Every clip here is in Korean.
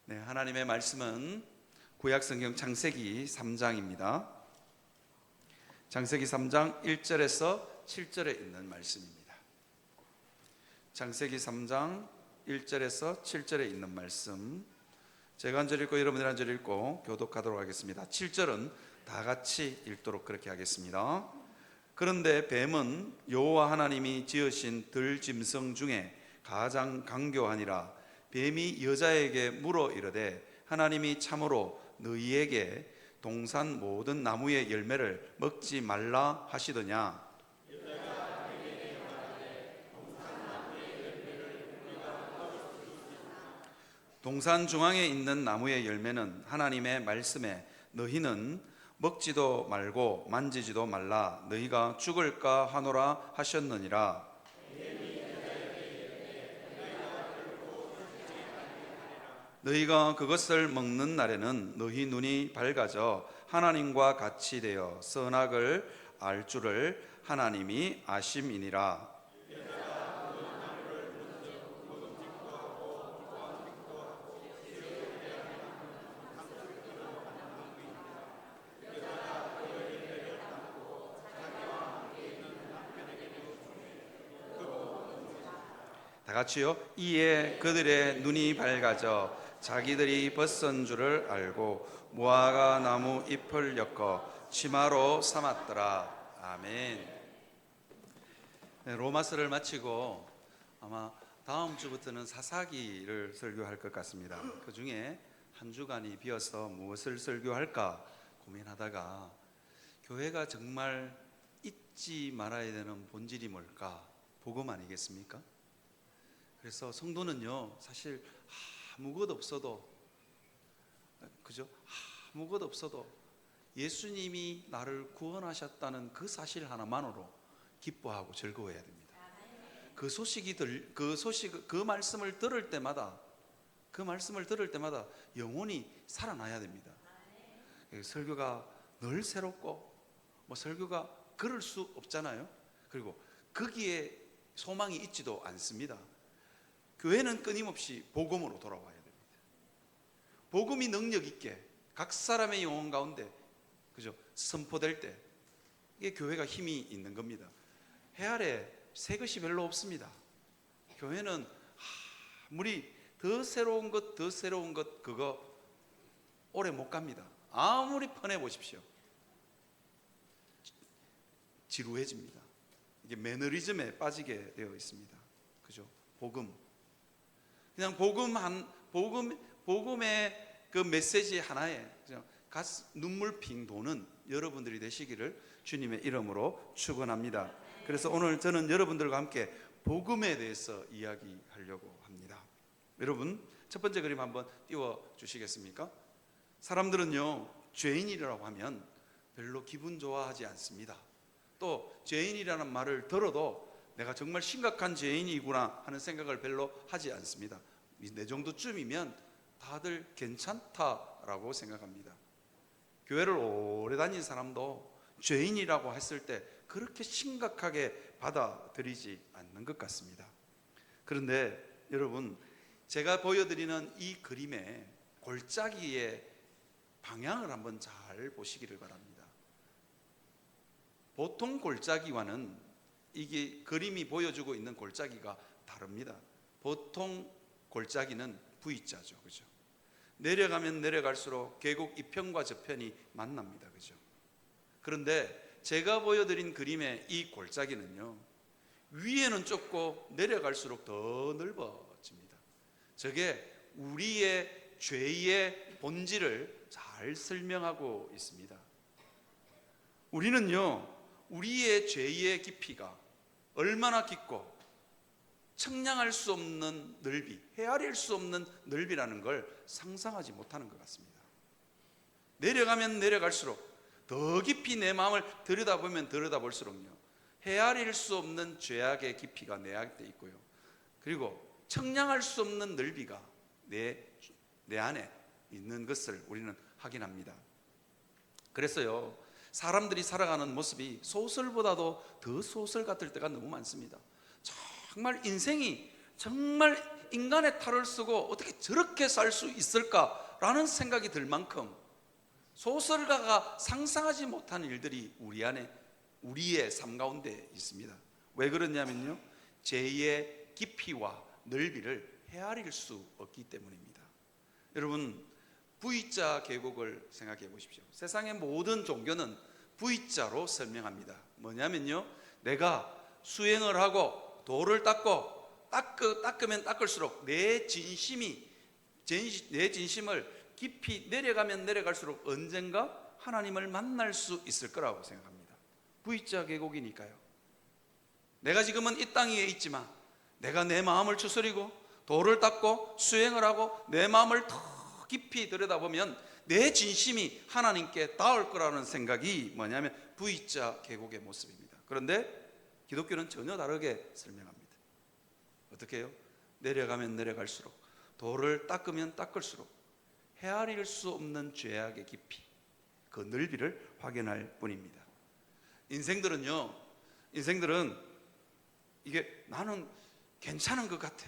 네, 하나님의 말씀은 구약성경 창세기 3장입니다. 창세기 3장 1절에서 7절에 있는 말씀입니다. 창세기 3장 1절에서 7절에 있는 말씀, 제가 한 절 읽고 여러분들이 한 절 읽고 교독하도록 하겠습니다. 7절은 다 같이 읽도록 그렇게 하겠습니다. 그런데 뱀은 여호와 하나님이 지으신 들짐승 중에 가장 강교하니라. 뱀이 여자에게 물어 이르되 하나님이 참으로 너희에게 동산 모든 나무의 열매를 먹지 말라 하시더냐. 동산 중앙에 있는 나무의 열매는 하나님의 말씀에 너희는 먹지도 말고 만지지도 말라 너희가 죽을까 하노라 하셨느니라. 너희가 그것을 먹는 날에는 너희 눈이 밝아져 하나님과 같이 되어 선악을 알 줄을 하나님이 아심이니라. 다 같이요. 이에 그들의 눈이 밝아져 자기들이 벗은 줄을 알고 무화과 나무 잎을 엮어 치마로 삼았더라. 아멘. 네, 로마서를 마치고 아마 다음 주부터는 사사기를 설교할 것 같습니다. 그 중에 한 주간이 비어서 무엇을 설교할까 고민하다가 교회가 정말 잊지 말아야 되는 본질이 뭘까? 복음 아니겠습니까? 그래서 성도는요, 사실 아무것 없어도, 그죠? 아무것 없어도 예수님이 나를 구원하셨다는 그 사실 하나만으로 기뻐하고 즐거워해야 됩니다. 그 말씀을 들을 때마다, 영혼이 살아나야 됩니다. 설교가 늘 새롭고, 설교가 그럴 수 없잖아요. 그리고 거기에 소망이 있지도 않습니다. 교회는 끊임없이 복음으로 돌아와야 됩니다. 복음이 능력 있게 각 사람의 영혼 가운데 선포될 때 이게 교회가 힘이 있는 겁니다. 해 아래 새 것이 별로 없습니다. 교회는 아무리 더 새로운 것 그거 오래 못 갑니다. 아무리 퍼내 보십시오. 지루해집니다. 이게 매너리즘에 빠지게 되어 있습니다. 그죠? 그냥 복음의 그 메시지 하나에 그냥 눈물 핑 도는 여러분들이 되시기를 주님의 이름으로 축원합니다. 그래서 오늘 저는 여러분들과 함께 복음에 대해서 이야기하려고 합니다. 여러분, 첫 번째 그림 한번 띄워 주시겠습니까? 사람들은요, 죄인이라고 하면 별로 기분 좋아하지 않습니다. 또 죄인이라는 말을 들어도 내가 정말 심각한 죄인이구나 하는 생각을 별로 하지 않습니다. 내 정도쯤이면 다들 괜찮다라고 생각합니다. 교회를 오래 다닌 사람도 죄인이라고 했을 때 그렇게 심각하게 받아들이지 않는 것 같습니다. 그런데 여러분, 제가 보여드리는 이 그림의 골짜기의 방향을 한번 잘 보시기를 바랍니다. 보통 골짜기와는 이게 그림이 보여주고 있는 골짜기가 다릅니다. 보통 골짜기는 V자죠, 그죠? 내려가면 내려갈수록 계곡 이편과 저편이 만납니다, 그죠? 그런데 제가 보여드린 그림의 이 골짜기는요, 위에는 좁고 내려갈수록 더 넓어집니다. 저게 우리의 죄의 본질을 잘 설명하고 있습니다. 우리는요, 우리의 죄의 깊이가 얼마나 깊고 측량할 수 없는 넓이, 헤아릴 수 없는 넓이라는 걸 상상하지 못하는 것 같습니다. 내려가면 내려갈수록 더 깊이 내 마음을 들여다보면 들여다볼수록요, 헤아릴 수 없는 죄악의 깊이가 내 안에 있고요, 그리고 측량할 수 없는 넓이가 내 안에 있는 것을 우리는 확인합니다. 그래서요, 사람들이 살아가는 모습이 소설보다도 더 소설 같을 때가 너무 많습니다. 정말 인간의 탈을 쓰고 어떻게 저렇게 살 수 있을까라는 생각이 들 만큼 소설가가 상상하지 못한 일들이 우리의 삶 가운데 있습니다. 왜 그러냐면요, 죄의 깊이와 넓이를 헤아릴 수 없기 때문입니다. 여러분, V자 계곡을 생각해 보십시오. 세상의 모든 종교는 V자로 설명합니다. 뭐냐면요, 내가 수행을 하고 돌을 닦으면 닦을수록 내 진심을 깊이 내려가면 내려갈수록 언젠가 하나님을 만날 수 있을 거라고 생각합니다. V자 계곡이니까요. 내가 지금은 이 땅 위에 있지만 내가 내 마음을 추스리고 돌을 닦고 수행을 하고 내 마음을 더 깊이 들여다보면 내 진심이 하나님께 닿을 거라는 생각이 뭐냐면 V자 계곡의 모습입니다. 그런데 기독교는 전혀 다르게 설명합니다. 어떻게 해요? 내려가면 내려갈수록, 돌을 닦으면 닦을수록 헤아릴 수 없는 죄악의 깊이, 그 넓이를 확인할 뿐입니다. 인생들은 이게 나는 괜찮은 것 같아.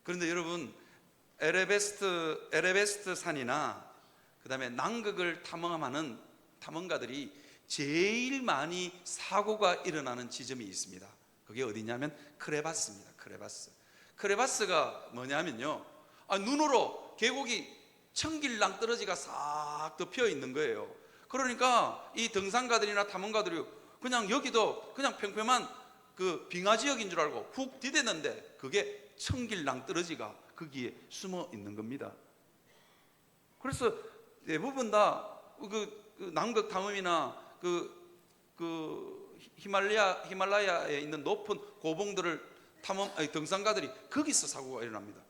그런데 여러분, 에베레스트 산이나 그 다음에 남극을 탐험하는 탐험가들이 제일 많이 사고가 일어나는 지점이 있습니다. 그게 어디냐면 크레바스입니다. 크레바스가 뭐냐면요, 눈으로 계곡이 천길낭떠러지가 싹 덮여 있는 거예요. 그러니까 이 등산가들이나 탐험가들이 그냥 여기도 그냥 평평한 그 빙하 지역인 줄 알고 훅 디뎠는데 그게 천길낭떠러지가 거기에 숨어 있는 겁니다. 그래서 대부분 다 그 남극 탐험이나 그 히말라야에 있는 높은 고봉들을 등산가들이 거기서 사고가 일어납니다.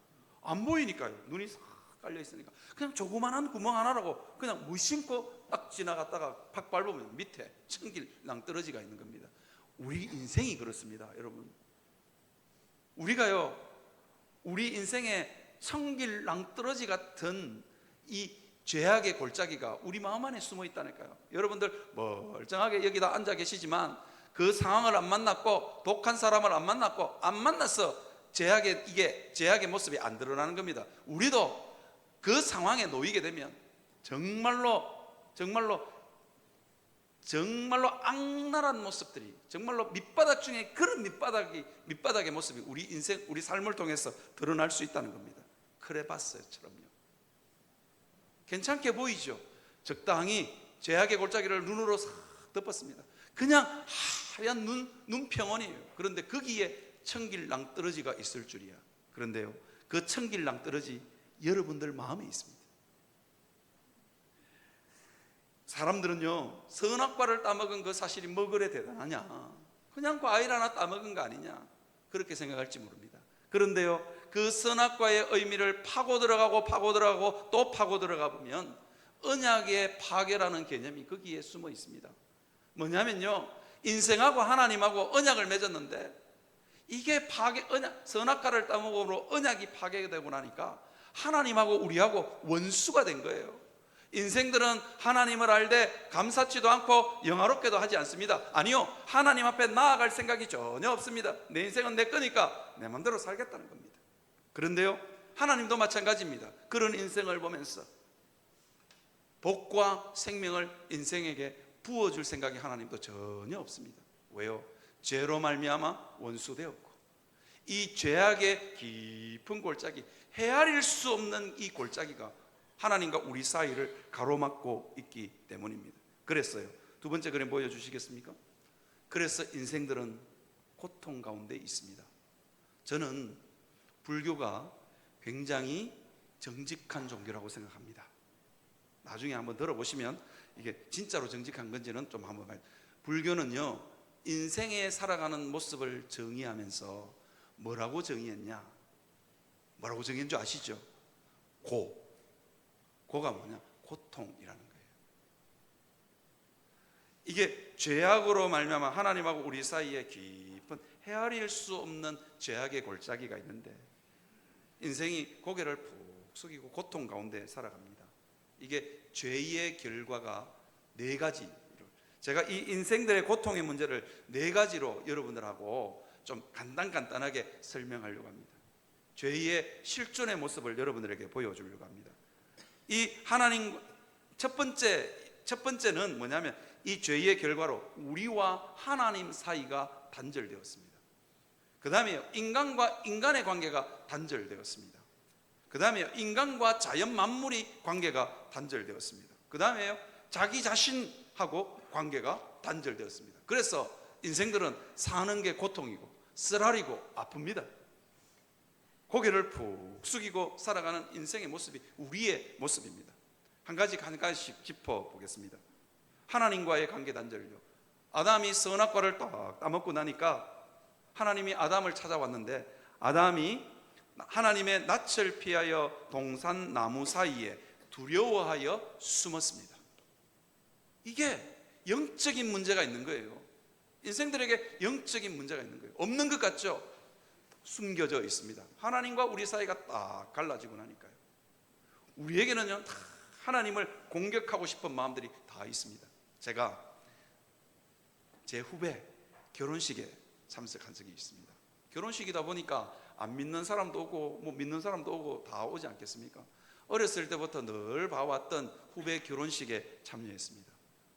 안 보이니까요. 눈이 싹 깔려 있으니까 그냥 조그만한 구멍 하나라고 그냥 무심코 딱 지나갔다가 팍 밟으면 밑에 천길낭떠러지가 있는 겁니다. 우리 인생이 그렇습니다, 여러분. 우리 인생에 천길낭떠러지 같은 이 죄악의 골짜기가 우리 마음 안에 숨어 있다니까요. 여러분들 멀쩡하게 여기다 앉아 계시지만 그 상황을 안 만났고 독한 사람을 안 만나서 죄악의 모습이 안 드러나는 겁니다. 우리도 그 상황에 놓이게 되면 정말로 악랄한 모습들이, 정말로 밑바닥 중에 그런 밑바닥의 모습이 우리 삶을 통해서 드러날 수 있다는 겁니다. 크레바스처럼요. 괜찮게 보이죠? 적당히 죄악의 골짜기를 눈으로 싹 덮었습니다. 그냥 하얀 눈평원이에요. 그런데 거기에 천길낭떠러지가 있을 줄이야. 그런데요, 그 천길낭떠러지 여러분들 마음에 있습니다. 사람들은요, 선악과를 따먹은 그 사실이 뭐 그래 대단하냐, 그냥 과일 하나 따먹은 거 아니냐, 그렇게 생각할지 모릅니다. 그런데요, 그 선악과의 의미를 파고 들어가고 또 파고 들어가 보면 언약의 파괴라는 개념이 거기에 숨어 있습니다. 뭐냐면요, 인생하고 하나님하고 언약을 맺었는데 이게 선악과를 따먹음으로 언약이 파괴되고 나니까 하나님하고 우리하고 원수가 된 거예요. 인생들은 하나님을 알되 감사치도 않고 영화롭게도 하지 않습니다. 아니요, 하나님 앞에 나아갈 생각이 전혀 없습니다. 내 인생은 내 거니까 내 마음대로 살겠다는 겁니다. 그런데요, 하나님도 마찬가지입니다. 그런 인생을 보면서 복과 생명을 인생에게 부어줄 생각이 하나님도 전혀 없습니다. 왜요? 죄로 말미암아 원수되었고 이 죄악의 깊은 골짜기, 헤아릴 수 없는 이 골짜기가 하나님과 우리 사이를 가로막고 있기 때문입니다. 그랬어요. 두 번째 그림 보여주시겠습니까? 그래서 인생들은 고통 가운데 있습니다. 저는 불교가 굉장히 정직한 종교라고 생각합니다. 나중에 한번 들어보시면 이게 진짜로 정직한 건지는 좀 한번 봐요. 불교는요, 인생에 살아가는 모습을 정의하면서 뭐라고 정의했냐? 뭐라고 정의한 줄 아시죠? 고가 뭐냐? 고통이라는 거예요. 이게 죄악으로 말미암아 하나님하고 우리 사이에 깊은 헤아릴 수 없는 죄악의 골짜기가 있는데 인생이 고개를 푹 숙이고 고통 가운데 살아갑니다. 이게 죄의 결과가 네 가지. 제가 이 인생들의 고통의 문제를 네 가지로 여러분들하고 좀 간단하게 설명하려고 합니다. 죄의 실존의 모습을 여러분들에게 보여주려고 합니다. 이 하나님 첫 번째는 뭐냐면 이 죄의 결과로 우리와 하나님 사이가 단절되었습니다. 그 다음에 인간과 인간의 관계가 단절되었습니다. 그 다음에 인간과 자연 만물이 관계가 단절되었습니다. 그 다음에 자기 자신하고 관계가 단절되었습니다. 그래서 인생들은 사는 게 고통이고 쓰라리고 아픕니다. 고개를 푹 숙이고 살아가는 인생의 모습이 우리의 모습입니다. 한 가지씩 짚어보겠습니다. 하나님과의 관계 단절요. 아담이 선악과를 딱 따먹고 나니까 하나님이 아담을 찾아왔는데 아담이 하나님의 낯을 피하여 동산 나무 사이에 두려워하여 숨었습니다. 이게 영적인 문제가 있는 거예요. 인생들에게 영적인 문제가 있는 거예요. 없는 것 같죠? 숨겨져 있습니다. 하나님과 우리 사이가 딱 갈라지고 나니까요. 우리에게는요, 다 하나님을 공격하고 싶은 마음들이 다 있습니다. 제가 제 후배 결혼식에 참석한 적이 있습니다. 결혼식이다 보니까 안 믿는 사람도 오고 뭐 믿는 사람도 오고 다 오지 않겠습니까? 어렸을 때부터 늘 봐왔던 후배 결혼식에 참여했습니다.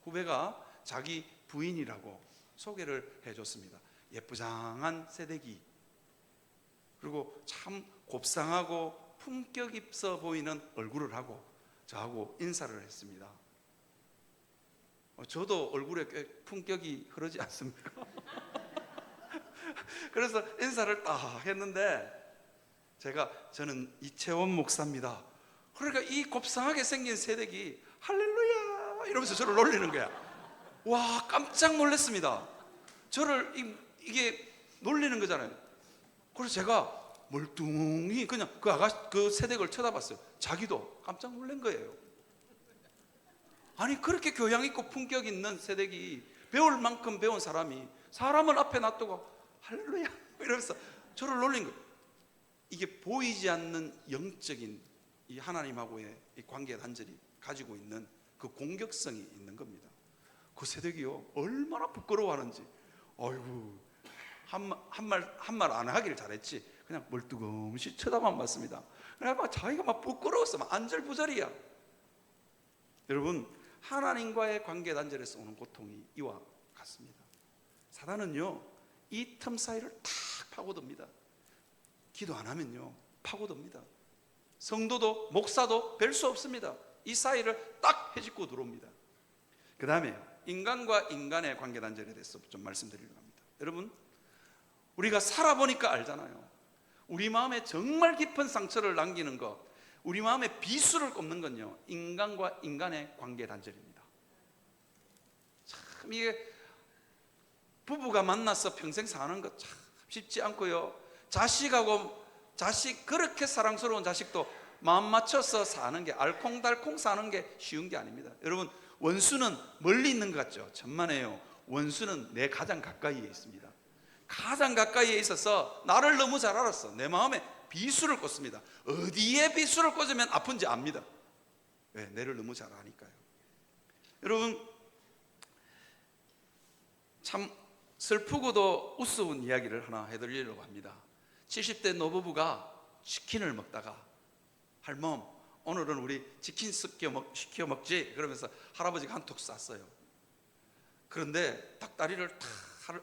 후배가 자기 부인이라고 소개를 해줬습니다. 예쁘장한 새내기, 그리고 참 곱상하고 품격 있어 보이는 얼굴을 하고 저하고 인사를 했습니다. 저도 얼굴에 꽤 품격이 흐르지 않습니까? 그래서 인사를 딱 했는데 저는 이채원 목사입니다. 그러니까 이 곱상하게 생긴 새댁이 할렐루야 이러면서 저를 놀리는 거야. 와, 깜짝 놀랐습니다. 저를 이게 놀리는 거잖아요. 그래서 제가 멀뚱히 그냥 그 새댁을 쳐다봤어요. 자기도 깜짝 놀란 거예요. 아니, 그렇게 교양 있고 품격 있는 새댁이 배울 만큼 배운 사람이 사람을 앞에 놔두고 할렐루야 이러면서 저를 놀린 거예요. 이게 보이지 않는 영적인 이 하나님하고의 이 관계 단절이 가지고 있는 그 공격성이 있는 겁니다. 그 새댁이요, 얼마나 부끄러워하는지. 어이구, 한 말 안 하기를 잘했지. 그냥 멀뚱없이 쳐다만 봤습니다. 그래서 자기가 막 부끄러웠어. 막 안절부절이야. 여러분, 하나님과의 관계 단절에서 오는 고통이 이와 같습니다. 사단은요, 이 틈 사이를 탁 파고듭니다. 기도 안 하면요, 파고듭니다. 성도도 목사도 별 수 없습니다. 이 사이를 딱 헤집고 들어옵니다. 그 다음에 인간과 인간의 관계 단절에 대해서 좀 말씀드리려고 합니다. 여러분, 우리가 살아보니까 알잖아요. 우리 마음에 정말 깊은 상처를 남기는 것, 우리 마음에 비수를 꼽는 건요, 인간과 인간의 관계 단절입니다. 참 이게 부부가 만나서 평생 사는 것 참 쉽지 않고요. 자식 그렇게 사랑스러운 자식도 마음 맞춰서 사는 게, 알콩달콩 사는 게 쉬운 게 아닙니다. 여러분, 원수는 멀리 있는 것 같죠? 천만에요. 원수는 내 가장 가까이에 있습니다. 가장 가까이에 있어서 나를 너무 잘 알았어. 내 마음에 비수를 꽂습니다. 어디에 비수를 꽂으면 아픈지 압니다. 왜? 내를 너무 잘 아니까요. 여러분, 참 슬프고도 우스운 이야기를 하나 해드리려고 합니다. 70대 노부부가 치킨을 먹다가 할멈, 오늘은 우리 치킨 시켜 먹지? 그러면서 할아버지가 한턱 쐈어요. 그런데 닭다리를 탁,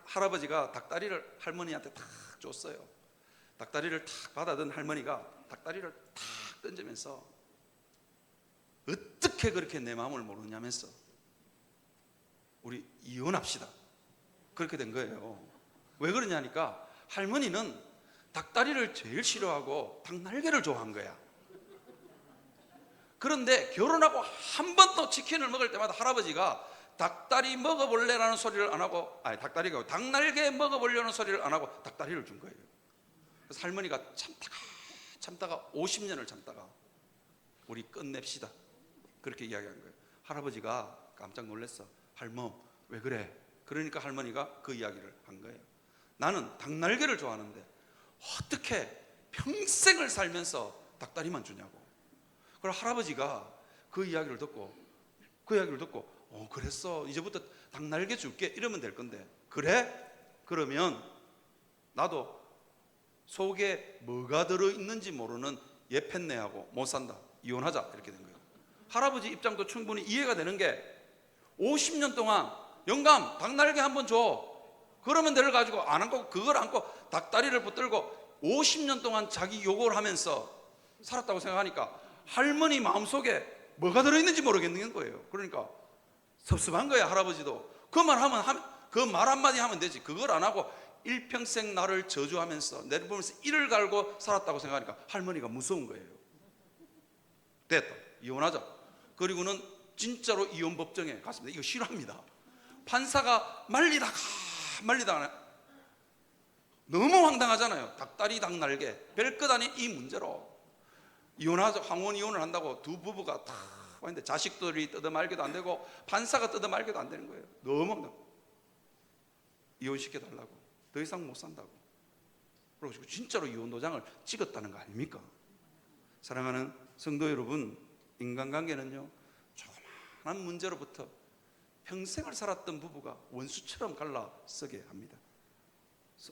할아버지가 닭다리를 할머니한테 탁 줬어요. 닭다리를 탁 받아든 할머니가 닭다리를 탁 던지면서 어떻게 그렇게 내 마음을 모르냐면서 우리 이혼합시다. 그렇게 된 거예요. 왜 그러냐니까 할머니는 닭다리를 제일 싫어하고 닭날개를 좋아한 거야. 그런데 결혼하고 한 번 또 치킨을 먹을 때마다 할아버지가 닭다리 먹어볼래라는 소리를 안 하고, 아니 닭다리가 닭날개 먹어보려는 소리를 안 하고 닭다리를 준 거예요. 그래서 할머니가 참다가 50년을 참다가 우리 끝냅시다 그렇게 이야기한 거예요. 할아버지가 깜짝 놀랐어. 할멈 왜 그래? 그러니까 할머니가 그 이야기를 한 거예요. 나는 닭날개를 좋아하는데 어떻게 평생을 살면서 닭다리만 주냐고. 그래서 할아버지가 그 이야기를 듣고 그랬어, 이제부터 닭날개 줄게 이러면 될 건데, 그래? 그러면 나도 속에 뭐가 들어있는지 모르는 예편네하고 못 산다, 이혼하자, 이렇게 된 거예요. 할아버지 입장도 충분히 이해가 되는 게 50년 동안 영감 닭날개 한번 줘, 그러면 내를 가지고 안 안고 그걸 안고 닭다리를 붙들고 50년 동안 자기 요구를 하면서 살았다고 생각하니까 할머니 마음속에 뭐가 들어있는지 모르겠는 거예요. 그러니까 섭섭한 거야. 할아버지도 그 말 하면 그 말 한마디 하면 되지, 그걸 안 하고 일평생 나를 저주하면서 내를 보면서 이를 갈고 살았다고 생각하니까 할머니가 무서운 거예요. 됐다, 이혼하자. 그리고는 진짜로 이혼 법정에 갔습니다. 이거 싫어합니다. 판사가 말리다가 너무 황당하잖아요. 닭다리 닭날개 별것 아닌 이 문제로 이혼하자, 황혼 이혼을 한다고 두 부부가 다 왔는데 자식들이 뜯어말기도 안 되고 판사가 뜯어말기도 안 되는 거예요. 너무 황당. 이혼시켜달라고, 더 이상 못 산다고. 그리고 진짜로 이혼 도장을 찍었다는 거 아닙니까? 사랑하는 성도 여러분, 인간관계는요, 조그마한 문제로부터 평생을 살았던 부부가 원수처럼 갈라서게 합니다.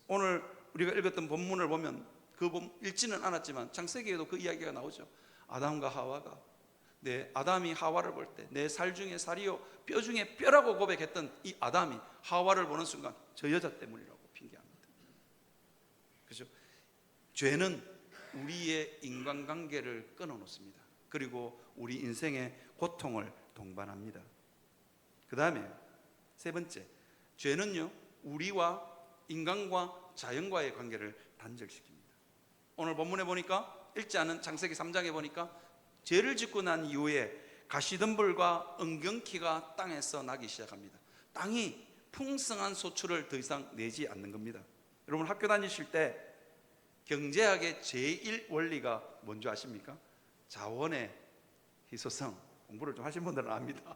오늘 우리가 읽었던 본문을 보면 그 읽지는 않았지만 창세기에도 그 이야기가 나오죠. 아담과 하와가, 아담이 하와를 볼 때 내 살 중에 살이요 뼈 중에 뼈라고 고백했던 이 아담이 하와를 보는 순간 저 여자 때문이라고 핑계합니다. 그렇죠? 죄는 우리의 인간관계를 끊어놓습니다. 그리고 우리 인생의 고통을 동반합니다. 그 다음에 세 번째, 죄는요 우리와 인간과 자연과의 관계를 단절시킵니다. 오늘 본문에 보니까, 읽지 않은 창세기 3장에 보니까 죄를 짓고 난 이후에 가시덤불과 엉겅퀴가 땅에서 나기 시작합니다. 땅이 풍성한 소출을 더 이상 내지 않는 겁니다. 여러분 학교 다니실 때 경제학의 제1 원리가 뭔지 아십니까? 자원의 희소성. 공부를 좀 하신 분들은 압니다.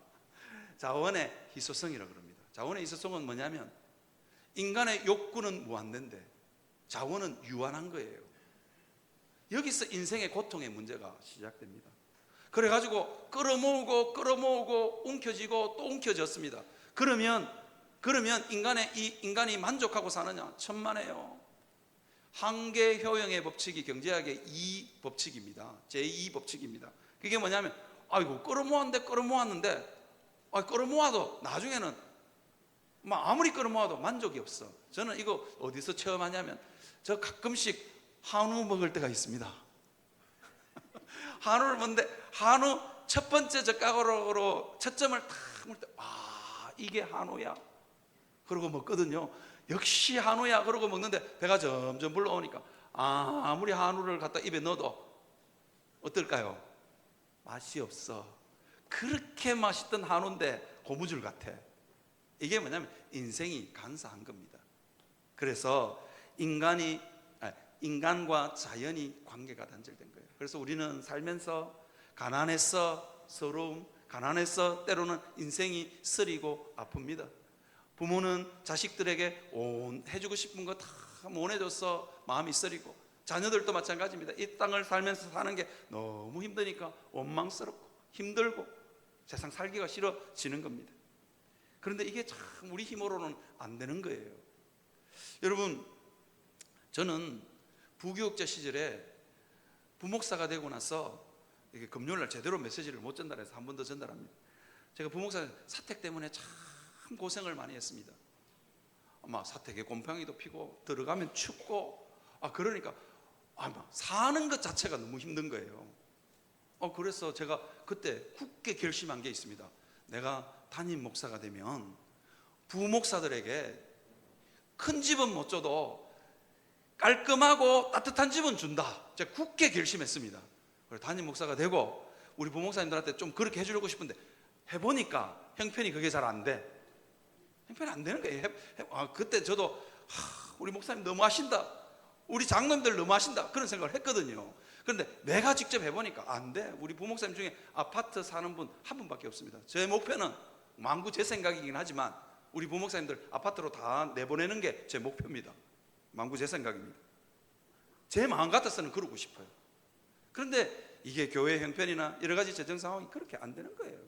자원의 희소성이라고 그럽니다. 자원의 희소성은 뭐냐면 인간의 욕구는 무한대인데 자원은 유한한 거예요. 여기서 인생의 고통의 문제가 시작됩니다. 그래가지고 끌어모으고 움켜쥐고 또 움켜졌습니다. 그러면 인간이 만족하고 사느냐? 천만에요. 한계 효용의 법칙이 경제학의 이 법칙입니다. 제2 법칙입니다. 그게 뭐냐면, 아이고 끌어모았는데 끌어모아도 나중에는 아무리 끌어모아도 만족이 없어. 저는 이거 어디서 체험하냐면, 저 가끔씩 한우 먹을 때가 있습니다. 한우를 먹는데 한우 첫 번째 젓가락으로 첫 점을 탁 먹을 때, 이게 한우야 그러고 먹거든요. 역시 한우야 그러고 먹는데 배가 점점 불러오니까 아무리 한우를 갖다 입에 넣어도 어떨까요? 맛이 없어. 그렇게 맛있던 한우인데 고무줄 같아. 이게 뭐냐면 인생이 간사한 겁니다. 그래서 인간과 자연이 관계가 단절된 거예요. 그래서 우리는 살면서 가난해서 서러움, 가난해서 때로는 인생이 쓰리고 아픕니다. 부모는 자식들에게 해주고 싶은 거 다 못해줘서 마음이 쓰리고, 자녀들도 마찬가지입니다. 이 땅을 살면서 사는 게 너무 힘드니까 원망스럽고 힘들고 세상 살기가 싫어지는 겁니다. 그런데 이게 참 우리 힘으로는 안 되는 거예요. 여러분, 저는 부교육자 시절에 부목사가 되고 나서 이게 금요일날 제대로 메시지를 못 전달해서 한 번 더 전달합니다. 제가 부목사 사택 때문에 참 고생을 많이 했습니다. 사택에 곰팡이도 피고 들어가면 춥고 그러니까 사는 것 자체가 너무 힘든 거예요. 그래서 제가 그때 굳게 결심한 게 있습니다. 내가 담임 목사가 되면 부목사들에게 큰 집은 못 줘도 깔끔하고 따뜻한 집은 준다. 제가 굳게 결심했습니다. 그래서 담임 목사가 되고 우리 부목사님들한테 좀 그렇게 해주려고 싶은데 해보니까 형편이 그게 잘 안 돼. 형편이 안 되는 거예요. 그때 저도 우리 목사님 너무 하신다, 우리 장로님들 너무 하신다, 그런 생각을 했거든요. 그런데 내가 직접 해보니까 안 돼. 우리 부목사님 중에 아파트 사는 분 한 분밖에 없습니다. 제 목표는 만구 제 생각이긴 하지만 우리 부목사님들 아파트로 다 내보내는 게 제 목표입니다. 만구 제 생각입니다. 제 마음 같아서는 그러고 싶어요. 그런데 이게 교회 형편이나 여러 가지 재정 상황이 그렇게 안 되는 거예요.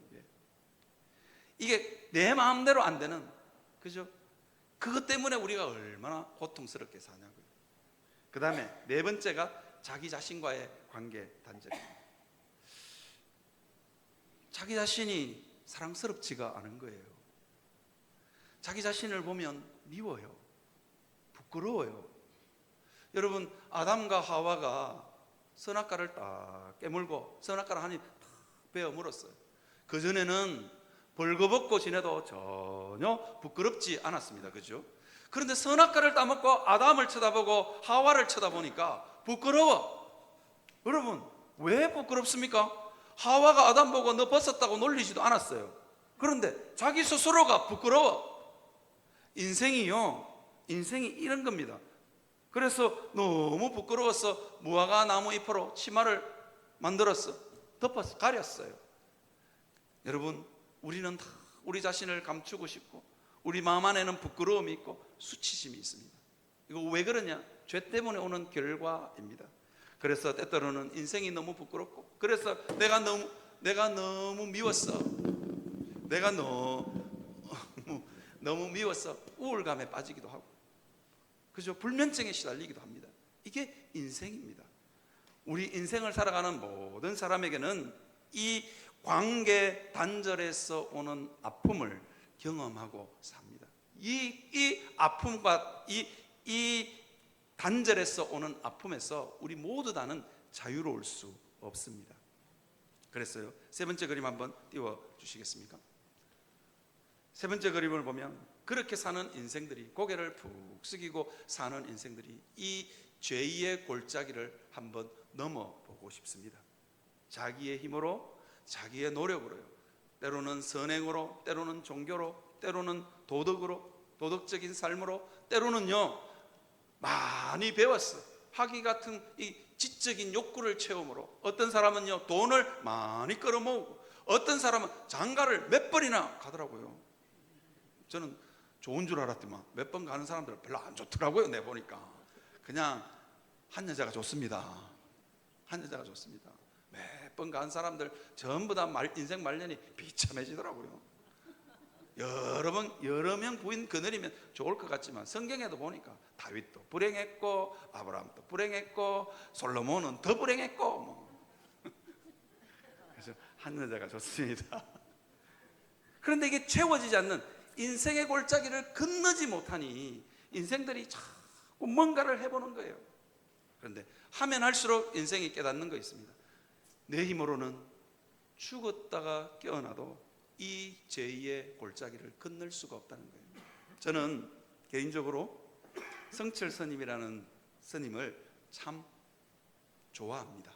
이게 내 마음대로 안 되는, 그죠? 그것 때문에 우리가 얼마나 고통스럽게 사냐고요. 그 다음에 네 번째가 자기 자신과의 관계 단절입니다. 자기 자신이 사랑스럽지가 않은 거예요. 자기 자신을 보면 미워요. 부끄러워요. 여러분, 아담과 하와가 선악과를 딱 깨물고 선악과를 한 입 딱 베어 물었어요. 그전에는 벌거벗고 지내도 전혀 부끄럽지 않았습니다. 그죠? 그런데 선악과를 따먹고 아담을 쳐다보고 하와를 쳐다보니까 부끄러워. 여러분, 왜 부끄럽습니까? 하와가 아담 보고 너 벗었다고 놀리지도 않았어요. 그런데 자기 스스로가 부끄러워. 인생이 이런 겁니다. 그래서 너무 부끄러워서 무화과 나무 잎으로 치마를 만들었어. 덮어서 가렸어요. 여러분, 우리는 다 우리 자신을 감추고 싶고 우리 마음 안에는 부끄러움이 있고 수치심이 있습니다. 이거 왜 그러냐? 죄 때문에 오는 결과입니다. 그래서 때때로는 인생이 너무 부끄럽고, 그래서 내가 너무 미웠어. 내가 너무 미워서 우울감에 빠지기도 하고, 그죠? 불면증에 시달리기도 합니다. 이게 인생입니다. 우리 인생을 살아가는 모든 사람에게는 이 관계 단절에서 오는 아픔을 경험하고 삽니다. 이 아픔과 이 단절에서 오는 아픔에서 우리 모두 다는 자유로울 수 없습니다. 그랬어요. 세 번째 그림 한번 띄워 주시겠습니까? 세 번째 그림을 보면 그렇게 사는 인생들이, 고개를 푹 숙이고 사는 인생들이 이 죄의 골짜기를 한번 넘어보고 싶습니다. 자기의 힘으로, 자기의 노력으로요. 때로는 선행으로, 때로는 종교로, 때로는 도덕으로, 도덕적인 삶으로, 때로는요 많이 배웠어. 학위 같은 이 지적인 욕구를 채움으로. 어떤 사람은요 돈을 많이 끌어모으고, 어떤 사람은 장가를 몇 번이나 가더라고요. 저는 좋은 줄 알았더만 몇 번 가는 사람들은 별로 안 좋더라고요. 내보니까 그냥 한 여자가 좋습니다. 한 여자가 좋습니다. 몇 번 간 사람들 전부 다 인생 말년이 비참해지더라고요. 여러 명 부인 거느리면 좋을 것 같지만 성경에도 보니까 다윗도 불행했고 아브라함도 불행했고 솔로몬은 더 불행했고 뭐. 그래서 한 여자가 좋습니다. 그런데 이게 채워지지 않는 인생의 골짜기를 건너지 못하니 인생들이 자꾸 뭔가를 해보는 거예요. 그런데 하면 할수록 인생이 깨닫는 거 있습니다. 내 힘으로는 죽었다가 깨어나도 이 죄의 골짜기를 건널 수가 없다는 거예요. 저는 개인적으로 성철 스님이라는 스님을 참 좋아합니다.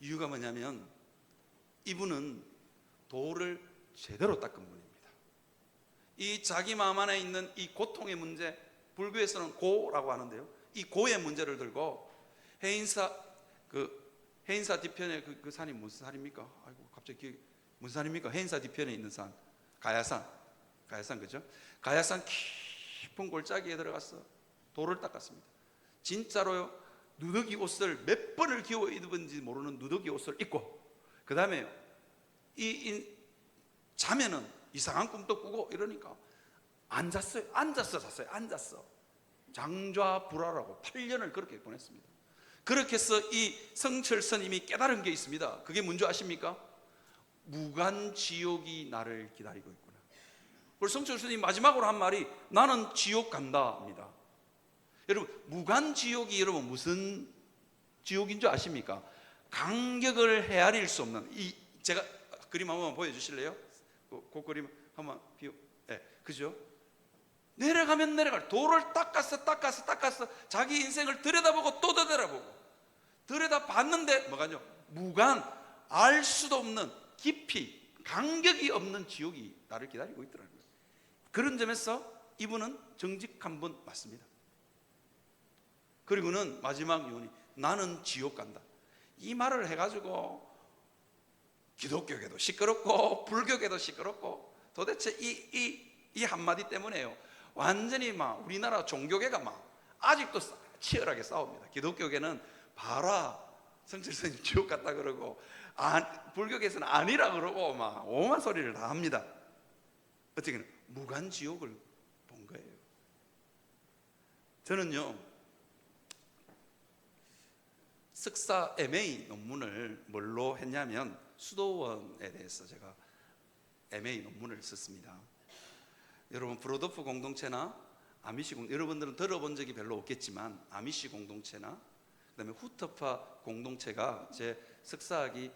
이유가 뭐냐면 이분은 도를 제대로 닦은 분입니다. 이 자기 마음 안에 있는 이 고통의 문제, 불교에서는 고라고 하는데요, 이 고의 문제를 들고 해인사 뒤편에 그 산이 무슨 산입니까? 아이고 갑자기 기억이, 무슨 산입니까? 해인사 뒤편에 있는 산, 가야산 그죠? 가야산 깊은 골짜기에 들어가서 돌을 닦았습니다. 진짜로요, 누더기 옷을 몇 번을 기워 입은지 모르는 누더기 옷을 입고, 그 다음에 자면은 이상한 꿈도 꾸고 이러니까 앉았어요. 앉아서 잤어요. 앉았어. 장좌불화라고 8년을 그렇게 보냈습니다. 그렇게 해서 이 성철 스님이 깨달은 게 있습니다. 그게 뭔지 아십니까? 무간지옥이 나를 기다리고 있구나. 그래서 성철 스님이 마지막으로 한 말이 나는 지옥 간다입니다. 여러분, 무간지옥이 여러분 무슨 지옥인 줄 아십니까? 간격을 헤아릴 수 없는, 제가 그림 한번 보여주실래요? 그 그림 한번 그죠? 내려가면 내려갈, 돌을 닦았어 자기 인생을 들여다보고 또 들여다봤는데 뭐가죠? 무간, 알 수도 없는 깊이, 간격이 없는 지옥이 나를 기다리고 있더라고요. 그런 점에서 이분은 정직한 분 맞습니다. 그리고는 마지막 요원이 나는 지옥 간다. 이 말을 해가지고 기독교계도 시끄럽고 불교계도 시끄럽고, 도대체 이 한마디 때문에요 완전히 막 우리나라 종교계가 막 아직도 치열하게 싸웁니다. 기독교계는 봐라 성철 스님 지옥 갔다 그러고, 불교계에서는 아니라 그러고 막 오만 소리를 다 합니다. 어떻게는 무간지옥을 본 거예요. 저는요 석사 MA 논문을 뭘로 했냐면 수도원에 대해서 제가 MA 논문을 썼습니다. 여러분 브로도프 공동체나 아미시 여러분들은 들어본 적이 별로 없겠지만 아미시 공동체나 그다음에 후터파 공동체가 제 석사학위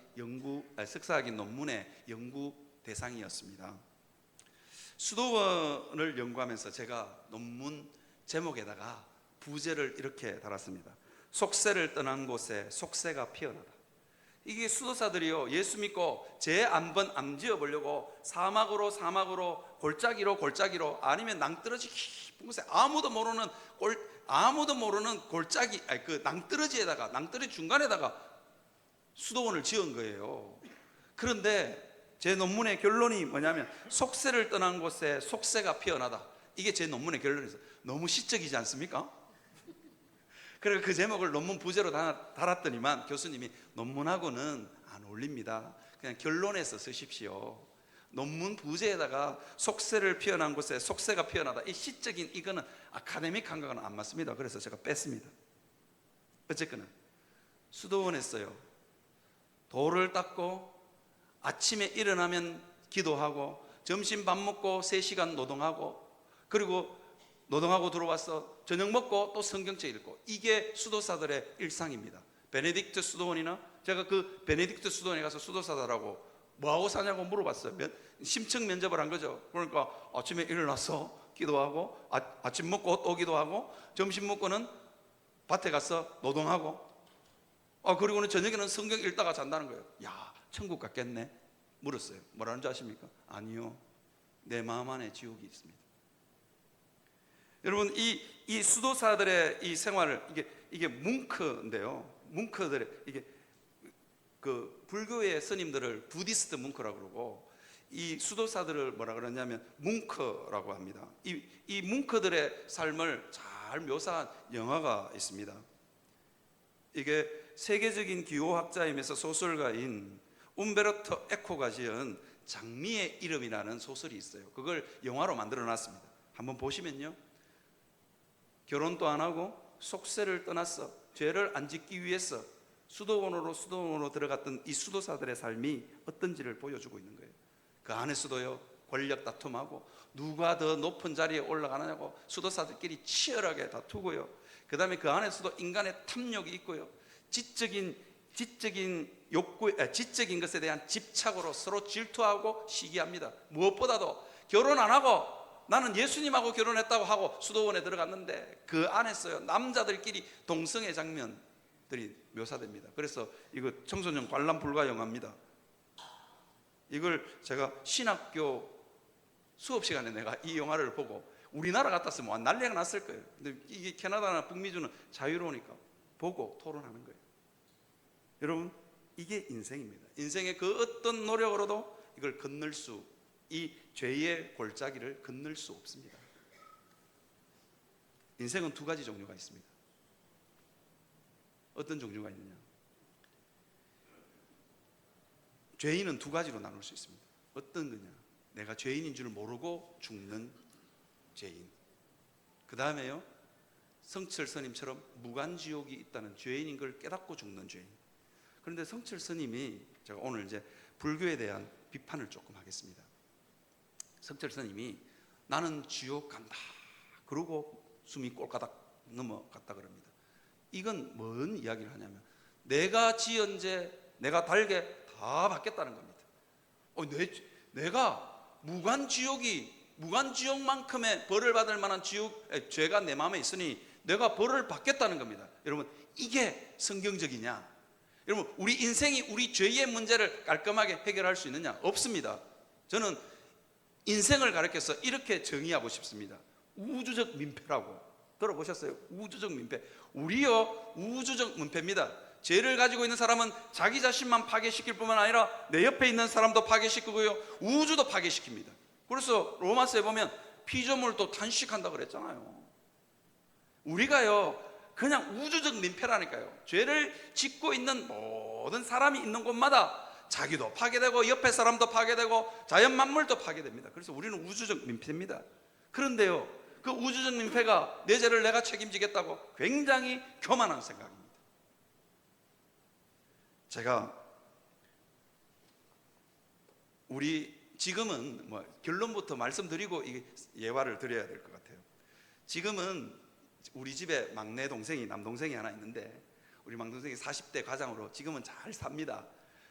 논문의 연구 대상이었습니다. 수도원을 연구하면서 제가 논문 제목에다가 부제를 이렇게 달았습니다. 속세를 떠난 곳에 속세가 피어나다. 이게 수도사들이요, 예수 믿고 죄 한번 안 지어보려고 사막으로 골짜기로 아니면 낭떠러지 깊은 곳에 아무도 모르는 골짜기, 그 낭떠러지 중간에다가 수도원을 지은 거예요. 그런데 제 논문의 결론이 뭐냐면 속세를 떠난 곳에 속세가 피어나다. 이게 제 논문의 결론이었어요. 너무 시적이지 않습니까? 그래서 그 제목을 논문 부제로 달았더니만 교수님이 논문하고는 안 어울립니다. 그냥 결론에서 쓰십시오. 논문 부제에다가 속세를 피어난 곳에 속세가 피어나다. 이 시적인 이거는 아카데믹한 거는 안 맞습니다. 그래서 제가 뺐습니다. 어쨌거나 수도원했어요. 돌을 닦고 아침에 일어나면 기도하고 점심 밥 먹고 3시간 노동하고 그리고 노동하고 들어와서 저녁 먹고 또 성경책 읽고, 이게 수도사들의 일상입니다. 베네딕트 수도원이나 제가 그 베네딕트 수도원에 가서 수도사들하고 뭐하고 사냐고 물어봤어요. 심층 면접을 한 거죠. 그러니까 아침에 일어나서 기도하고 아침 먹고 또 기도하고 점심 먹고는 밭에 가서 노동하고 그리고는 저녁에는 성경 읽다가 잔다는 거예요. 야, 천국 갔겠네? 물었어요. 뭐라는 줄 아십니까? 아니요, 내 마음 안에 지옥이 있습니다. 여러분, 이 수도사들의 이 생활을 이게 뭉크인데요. 뭉크들의 이게 그 불교의 스님들을 부디스트 뭉크라고 그러고 이 수도사들을 뭐라 그러냐면 뭉크라고 합니다. 이 뭉크들의 삶을 잘 묘사한 영화가 있습니다. 이게 세계적인 기호학자이면서 소설가인 움베르토 에코가 지은 장미의 이름이라는 소설이 있어요. 그걸 영화로 만들어 놨습니다. 한번 보시면요, 결혼도 안 하고 속세를 떠났어 죄를 안 짓기 위해서 수도원으로 들어갔던 이 수도사들의 삶이 어떤지를 보여주고 있는 거예요. 그 안에서도요, 권력 다툼하고 누가 더 높은 자리에 올라가느냐고 수도사들끼리 치열하게 다투고요. 그 다음에 그 안에서도 인간의 탐욕이 있고요, 지적인 것에 대한 집착으로 서로 질투하고 시기합니다. 무엇보다도 결혼 안 하고 나는 예수님하고 결혼했다고 하고 수도원에 들어갔는데 그 안에서요, 남자들끼리 동성애 장면들이 묘사됩니다. 그래서 이거 청소년 관람 불가 영화입니다. 이걸 제가 신학교 수업 시간에 내가 이 영화를 보고 우리나라 같았으면 난리가 났을 거예요. 근데 이게 캐나다나 북미주는 자유로우니까 보고 토론하는 거예요. 여러분, 이게 인생입니다. 인생의 그 어떤 노력으로도 이걸 건널 이 죄의 골짜기를 건널 수 없습니다. 인생은 2가지 종류가 있습니다. 어떤 종류가 있느냐? 죄인은 2가지로 나눌 수 있습니다. 어떤 거냐? 내가 죄인인 줄 모르고 죽는 죄인. 그 다음에요, 성철 스님처럼 무간지옥이 있다는 죄인인 걸 깨닫고 죽는 죄인. 그런데 성철 스님이, 제가 오늘 이제 불교에 대한 비판을 조금 하겠습니다. 성철 스님이 나는 지옥 간다 그러고 숨이 꼴까닥 넘어갔다 그럽니다. 이건 뭔 이야기를 하냐면 내가 지은 죄 내가 달게 다 받겠다는 겁니다. 내가 무간지옥만큼의 벌을 받을 만한 죄가 내 마음에 있으니 내가 벌을 받겠다는 겁니다. 여러분, 이게 성경적이냐? 여러분, 우리 인생이 우리 죄의 문제를 깔끔하게 해결할 수 있느냐? 없습니다. 저는 인생을 가르쳐서 이렇게 정의하고 싶습니다. 우주적 민폐라고 들어보셨어요? 우주적 민폐. 우리요, 우주적 민폐입니다. 죄를 가지고 있는 사람은 자기 자신만 파괴시킬 뿐만 아니라 내 옆에 있는 사람도 파괴시키고요, 우주도 파괴시킵니다. 그래서 로마서에 보면 피조물도 탄식한다고 그랬잖아요. 우리가요, 그냥 우주적 민폐라니까요. 죄를 짓고 있는 모든 사람이 있는 곳마다 자기도 파괴되고 옆에 사람도 파괴되고 자연 만물도 파괴됩니다. 그래서 우리는 우주적 민폐입니다. 그런데요, 그 우주적 민폐가 내 죄를 내가 책임지겠다고 굉장히 교만한 생각입니다. 제가 우리 지금은 뭐 결론부터 말씀드리고 이게 예화를 드려야 될 것 같아요. 지금은 우리 집에 막내 동생이 남동생이 하나 있는데 우리 막내동생이 40대 가장으로 지금은 잘 삽니다.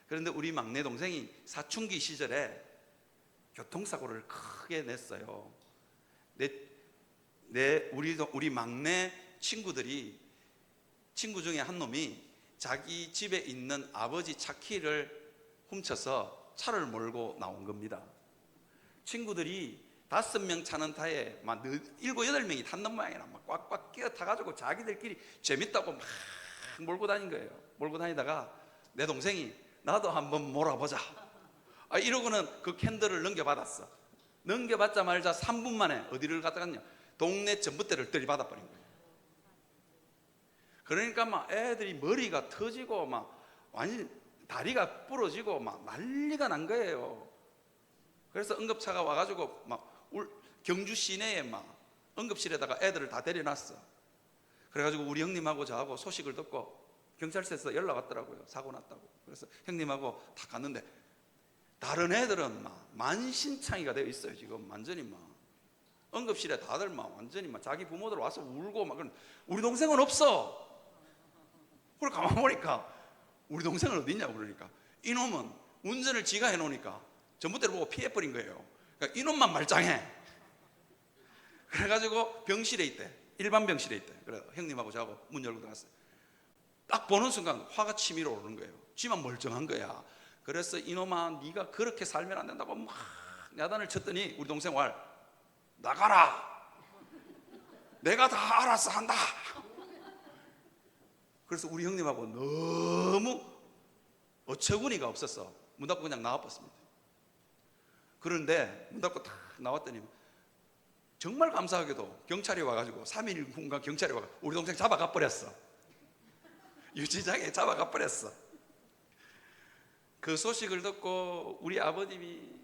그런데 우리 막내 동생이 사춘기 시절에 교통사고를 크게 냈어요. 우리 막내 친구 중에 한 놈이 자기 집에 있는 아버지 차키를 훔쳐서 차를 몰고 나온 겁니다. 친구들이 5명 차는 타에 막 7, 8명이 탔는 모양이라 막 꽉꽉 끼어 타가지고 자기들끼리 재밌다고 막 몰고 다닌 거예요. 몰고 다니다가 내 동생이 나도 한번 몰아보자 이러고는 그 캔들을 넘겨받았어. 넘겨받자마자 3분 만에 어디를 갔다 갔냐, 동네 전봇대를 들이받아버린 거예요. 그러니까 막 애들이 머리가 터지고 막 완전 다리가 부러지고 막 난리가 난 거예요. 그래서 응급차가 와가지고 막 경주 시내에 막 응급실에다가 애들을 다 데려놨어. 그래가지고 우리 형님하고 저하고 소식을 듣고 경찰서에서 연락 왔더라고요. 사고 났다고. 그래서 형님하고 다 갔는데 다른 애들은 막 만신창이가 되어 있어요. 지금 완전히 막 응급실에 다들 막 완전히 막 자기 부모들 와서 울고 막. 우리 동생은 없어. 그걸 가만 보니까 우리 동생은 어디 있냐고. 그러니까 이놈은 운전을 지가 해놓으니까 전봇대를 보고 피해버린 거예요. 그러니까 이놈만 말짱해. 그래가지고 병실에 있대. 일반 병실에 있대. 그래 형님하고 저하고 문 열고 들어갔어요. 딱 보는 순간 화가 치밀어 오르는 거예요. 지만 멀쩡한 거야. 그래서 이놈아 네가 그렇게 살면 안 된다고 막 야단을 쳤더니 우리 동생 왈 나가라. 내가 다 알아서 한다. 그래서 우리 형님하고 너무 어처구니가 없었어. 문 닫고 그냥 나와버렸습니다. 그런데 문 닫고 딱 나왔더니 정말 감사하게도 경찰이 와가지고 3일 후인가 경찰이 와가지고 우리 동생 잡아가 버렸어. 유치장에 잡아가 버렸어. 그 소식을 듣고 우리 아버님이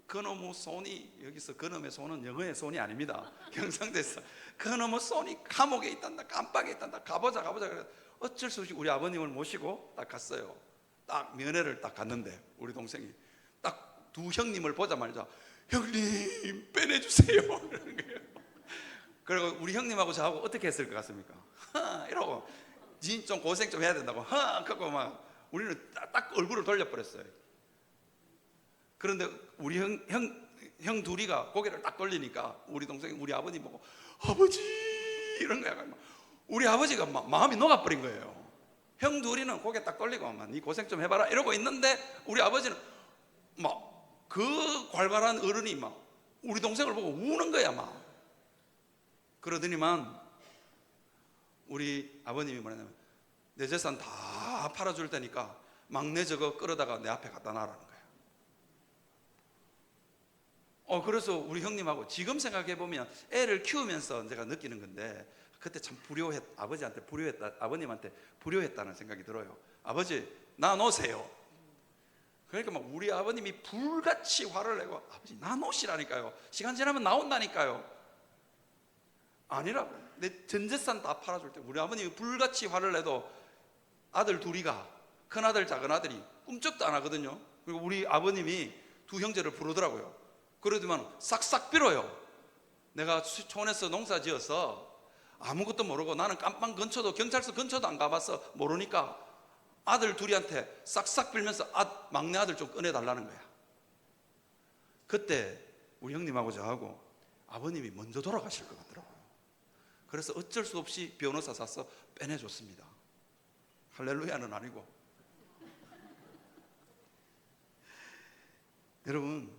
그놈의 손이, 여기서 그놈의 손은 영어의 손이 아닙니다. 경상도에서 그놈의 손이 감옥에 있단다, 깜빡에 있단다, 가보자. 그래서 어쩔 수 없이 우리 아버님을 모시고 딱 갔어요. 딱 면회를 딱 갔는데 우리 동생이 딱 두 형님을 보자마자 형님 빼내주세요 이러는 거예요. 그리고 우리 형님하고 저하고 어떻게 했을 것 같습니까? 이러고 진 좀 고생 좀 해야 된다고 하고 막 우리는 딱 얼굴을 돌려버렸어요. 그런데 우리 형 둘이가 고개를 딱 돌리니까 우리 동생이 우리 아버님 보고 아버지 이런 거야. 우리 아버지가 막 마음이 녹아버린 거예요. 형 둘이는 고개 딱 돌리고 네 고생 좀 해봐라 이러고 있는데 우리 아버지는 막 그 괄괄한 어른이 막 우리 동생을 보고 우는 거야 막. 그러더니만 우리 아버님이 뭐냐면 내 재산 다 팔아줄 테니까 막내 저거 끌어다가 내 앞에 갖다 놔라는 거야. 그래서 우리 형님하고 지금 생각해보면 애를 키우면서 제가 느끼는 건데 그때 참 아버님한테 불효했다는 생각이 들어요. 아버지 나 놓으세요. 그러니까 막 우리 아버님이 불같이 화를 내고 아버지 나 놓으시라니까요. 시간 지나면 나온다니까요. 아니라고. 내 전 재산 다 팔아줄 때 우리 아버님이 불같이 화를 내도 아들 둘이가 큰아들 작은아들이 꿈쩍도 안 하거든요. 그리고 우리 아버님이 두 형제를 부르더라고요. 그러더만 싹싹 빌어요. 내가 촌에서 농사 지어서 아무것도 모르고 나는 깜빵 근처도 경찰서 근처도 안 가봐서 모르니까 아들 둘이한테 싹싹 빌면서 막내 아들 좀 꺼내달라는 거야. 그때 우리 형님하고 저하고 아버님이 먼저 돌아가실 것 같더라고요. 그래서 어쩔 수 없이 변호사 사서 빼내줬습니다. 할렐루야는 아니고. 여러분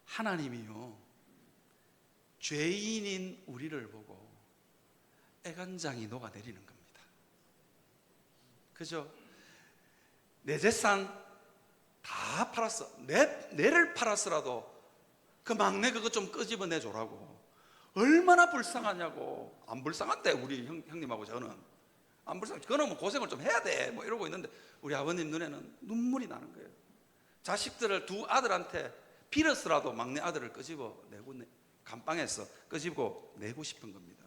하나님이요 죄인인 우리를 보고 애간장이 녹아내리는 겁니다. 그죠? 내 재산 다 팔았어. 내를 팔았어라도 그 막내 그거 좀 끄집어내줘라고. 얼마나 불쌍하냐고. 안 불쌍한데 우리 형님하고 저는 안 불쌍해. 그놈은 고생을 좀 해야 돼 뭐 이러고 있는데 우리 아버님 눈에는 눈물이 나는 거예요. 자식들을 두 아들한테 빌었으라도 막내 아들을 끄집어내고 감방에서 끄집어내고 싶은 겁니다.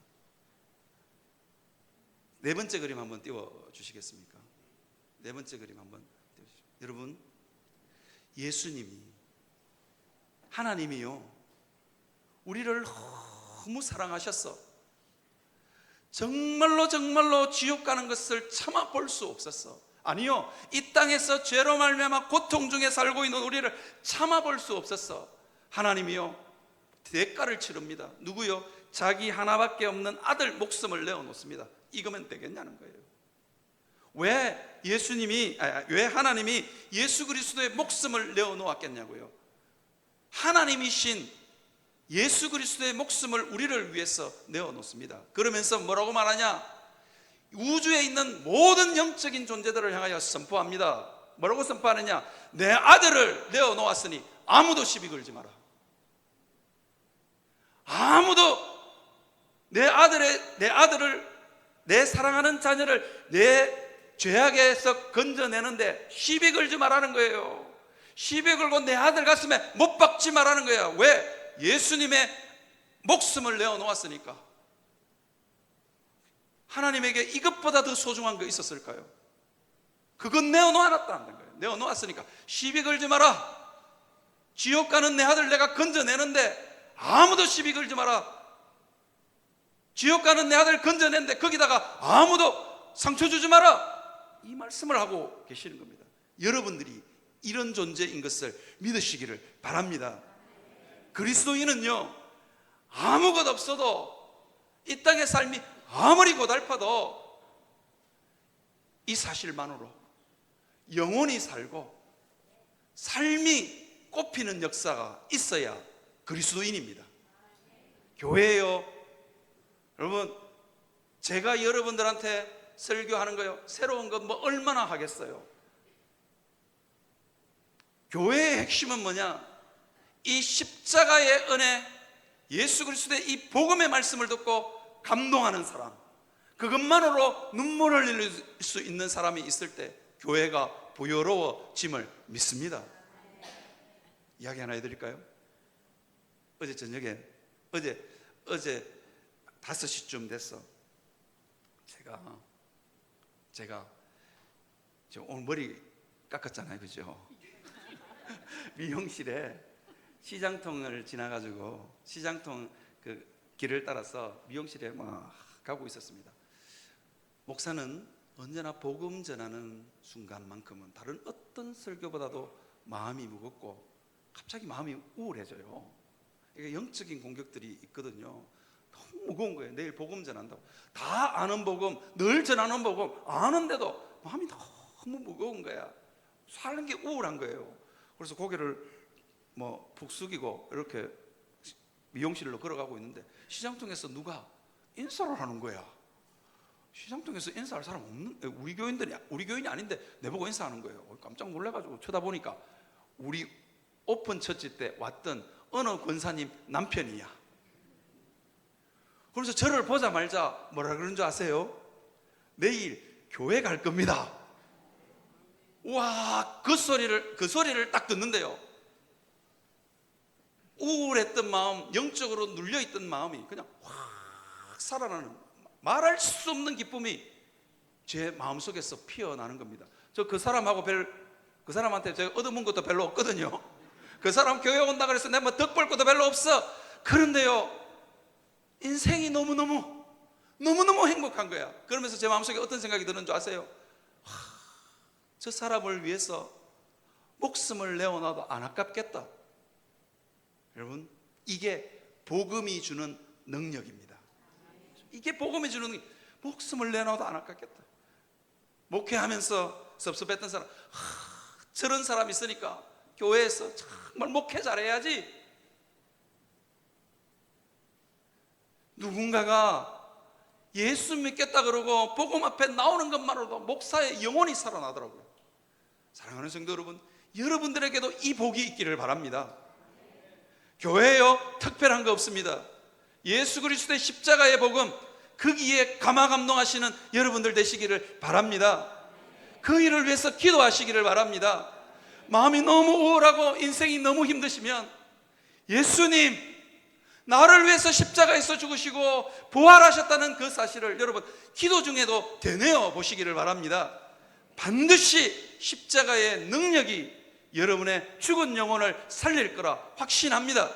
네 번째 그림 한번 띄워 주시겠습니까? 네 번째 그림 한번 띄워주십시오. 여러분, 예수님이, 하나님이요, 우리를 너무 사랑하셨어. 정말로 지옥 가는 것을 참아 볼 수 없었어. 아니요, 이 땅에서 죄로 말미암아 고통 중에 살고 있는 우리를 참아 볼 수 없었어. 하나님이요, 대가를 치릅니다. 누구요? 자기 하나밖에 없는 아들 목숨을 내어놓습니다. 이거면 되겠냐는 거예요. 왜 하나님이 예수 그리스도의 목숨을 내어놓았겠냐고요. 하나님이신 예수 그리스도의 목숨을 우리를 위해서 내어놓습니다. 그러면서 뭐라고 말하냐? 우주에 있는 모든 영적인 존재들을 향하여 선포합니다. 뭐라고 선포하느냐? 내 아들을 내어놓았으니 아무도 시비 걸지 마라. 아무도 내 아들을, 내 사랑하는 자녀를 내 죄악에서 건져내는데 시비 걸지 말라는 거예요. 시비 걸고 내 아들 가슴에 못 박지 말라는 거야. 왜? 예수님의 목숨을 내어놓았으니까. 하나님에게 이것보다 더 소중한 거 있었을까요? 그건 내어놓았다는 거예요. 내어놓았으니까 시비 걸지 마라. 지옥 가는 내 아들 내가 건져내는데 아무도 시비 걸지 마라. 지옥 가는 내 아들 건져내는데 거기다가 아무도 상처 주지 마라. 이 말씀을 하고 계시는 겁니다. 여러분들이 이런 존재인 것을 믿으시기를 바랍니다. 그리스도인은요, 아무것 없어도, 이 땅의 삶이 아무리 고달파도 이 사실만으로 영원히 살고 삶이 꽃피는 역사가 있어야 그리스도인입니다. 교회예요. 여러분, 제가 여러분들한테 설교하는 거요, 새로운 건 뭐 얼마나 하겠어요. 교회의 핵심은 뭐냐? 이 십자가의 은혜, 예수 그리스도의 이 복음의 말씀을 듣고 감동하는 사람, 그것만으로 눈물을 흘릴 수 있는 사람이 있을 때 교회가 부여로워짐을 믿습니다. 이야기 하나 해드릴까요? 어제 저녁에, 어제 5시쯤 됐어. 제가 오늘 머리 깎았잖아요, 그죠? 미용실에 시장통을 지나가지고 시장통 그 길을 따라서 미용실에 막 가고 있었습니다. 목사는 언제나 복음 전하는 순간만큼은 다른 어떤 설교보다도 마음이 무겁고 갑자기 마음이 우울해져요. 이게 영적인 공격들이 있거든요. 너무 무거운 거예요. 내일 복음 전한다고, 다 아는 복음, 늘 전하는 복음 아는데도 마음이 너무 무거운 거야. 사는 게 우울한 거예요. 그래서 고개를 푹 숙이고 이렇게 미용실로 걸어가고 있는데 시장통에서 누가 인사를 하는 거야. 시장통에서 인사할 사람 없는, 우리 교인이 아닌데 내보고 인사하는 거예요. 깜짝 놀라가지고 쳐다보니까 우리 오픈 처치 때 왔던 어느 권사님 남편이야. 그래서 저를 보자마자 뭐라 그러는 줄 아세요? 내일 교회 갈 겁니다. 와, 그 소리를 딱 듣는데요, 우울했던 마음, 영적으로 눌려있던 마음이 그냥 확 살아나는, 말할 수 없는 기쁨이 제 마음속에서 피어나는 겁니다. 저 그 사람한테 제가 얻어먹은 것도 별로 없거든요. 그 사람 교회 온다 그래서 내가 뭐 덕 볼 것도 별로 없어. 그런데요, 인생이 너무너무 행복한 거야. 그러면서 제 마음속에 어떤 생각이 드는 줄 아세요? 저 사람을 위해서 목숨을 내어놔도 안 아깝겠다. 여러분, 이게 복음이 주는 능력입니다. 이게 복음이 주는 능력. 목숨을 내놔도 안 아깝겠다. 목회하면서 섭섭했던 사람, 저런 사람 있으니까 교회에서 정말 목회 잘해야지. 누군가가 예수 믿겠다 그러고 복음 앞에 나오는 것만으로도 목사의 영혼이 살아나더라고요. 사랑하는 성도 여러분, 여러분들에게도 이 복이 있기를 바랍니다. 교회요, 특별한 거 없습니다. 예수 그리스도의 십자가의 복음, 거기에 감화감동하시는 여러분들 되시기를 바랍니다. 그 일을 위해서 기도하시기를 바랍니다. 마음이 너무 우울하고 인생이 너무 힘드시면 예수님, 나를 위해서 십자가에서 죽으시고 부활하셨다는 그 사실을 여러분 기도 중에도 되뇌어 보시기를 바랍니다. 반드시 십자가의 능력이 여러분의 죽은 영혼을 살릴 거라 확신합니다.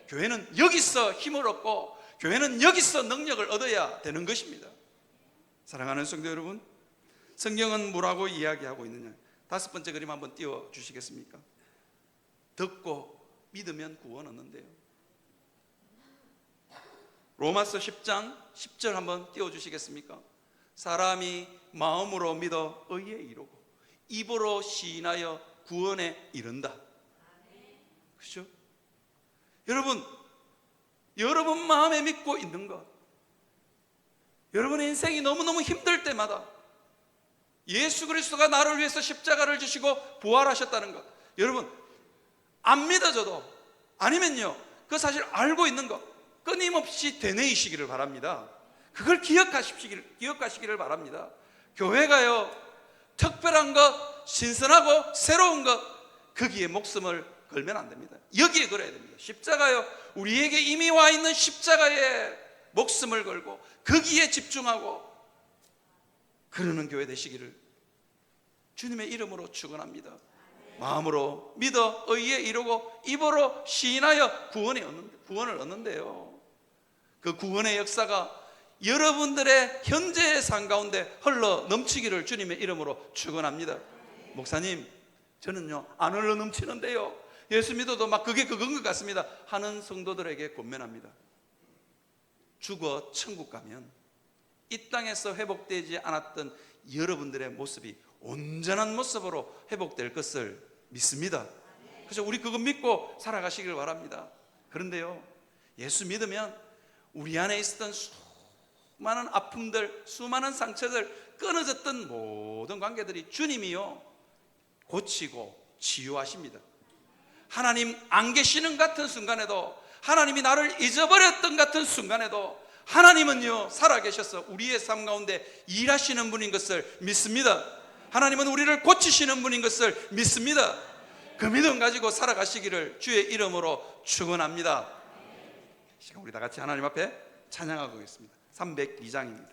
교회는 여기서 힘을 얻고 교회는 여기서 능력을 얻어야 되는 것입니다. 사랑하는 성도 여러분, 성경은 뭐라고 이야기하고 있느냐? 5번째 그림 한번 띄워 주시겠습니까? 듣고 믿으면 구원 얻는데요. 로마서 10장 10절 한번 띄워 주시겠습니까? 사람이 마음으로 믿어 의에 이르고 입으로 시인하여 구원에 이른다. 그렇죠? 여러분 마음에 믿고 있는 것, 여러분의 인생이 너무너무 힘들 때마다 예수 그리스도가 나를 위해서 십자가를 지시고 부활하셨다는 것, 여러분 안 믿어져도 아니면요 그 사실 알고 있는 것 끊임없이 되뇌이시기를 바랍니다. 그걸 기억하시기를 바랍니다. 교회가요 특별한 것, 신선하고 새로운 것, 거기에 목숨을 걸면 안 됩니다. 여기에 걸어야 됩니다. 십자가요 우리에게 이미 와 있는 십자가에 목숨을 걸고 거기에 집중하고 그러는 교회 되시기를 주님의 이름으로 축원합니다. 마음으로 믿어 의에 이르고 입으로 시인하여 구원을 얻는데요. 그 구원의 역사가 여러분들의 현재의 삶 가운데 흘러 넘치기를 주님의 이름으로 축원합니다. 목사님, 저는요 안 흘러 넘치는데요, 예수 믿어도 막 그게 그건 것 같습니다 하는 성도들에게 권면합니다. 죽어 천국 가면 이 땅에서 회복되지 않았던 여러분들의 모습이 온전한 모습으로 회복될 것을 믿습니다. 그래서 우리 그거 믿고 살아가시길 바랍니다. 그런데요 예수 믿으면 우리 안에 있었던 수많은 아픔들, 수많은 상처들, 끊어졌던 모든 관계들이 주님이요 고치고 치유하십니다. 하나님 안 계시는 같은 순간에도, 하나님이 나를 잊어버렸던 같은 순간에도 하나님은요 살아계셔서 우리의 삶 가운데 일하시는 분인 것을 믿습니다. 하나님은 우리를 고치시는 분인 것을 믿습니다. 그 믿음 가지고 살아가시기를 주의 이름으로 축원합니다. 우리 다 같이 하나님 앞에 찬양하고 있습니다. 302장입니다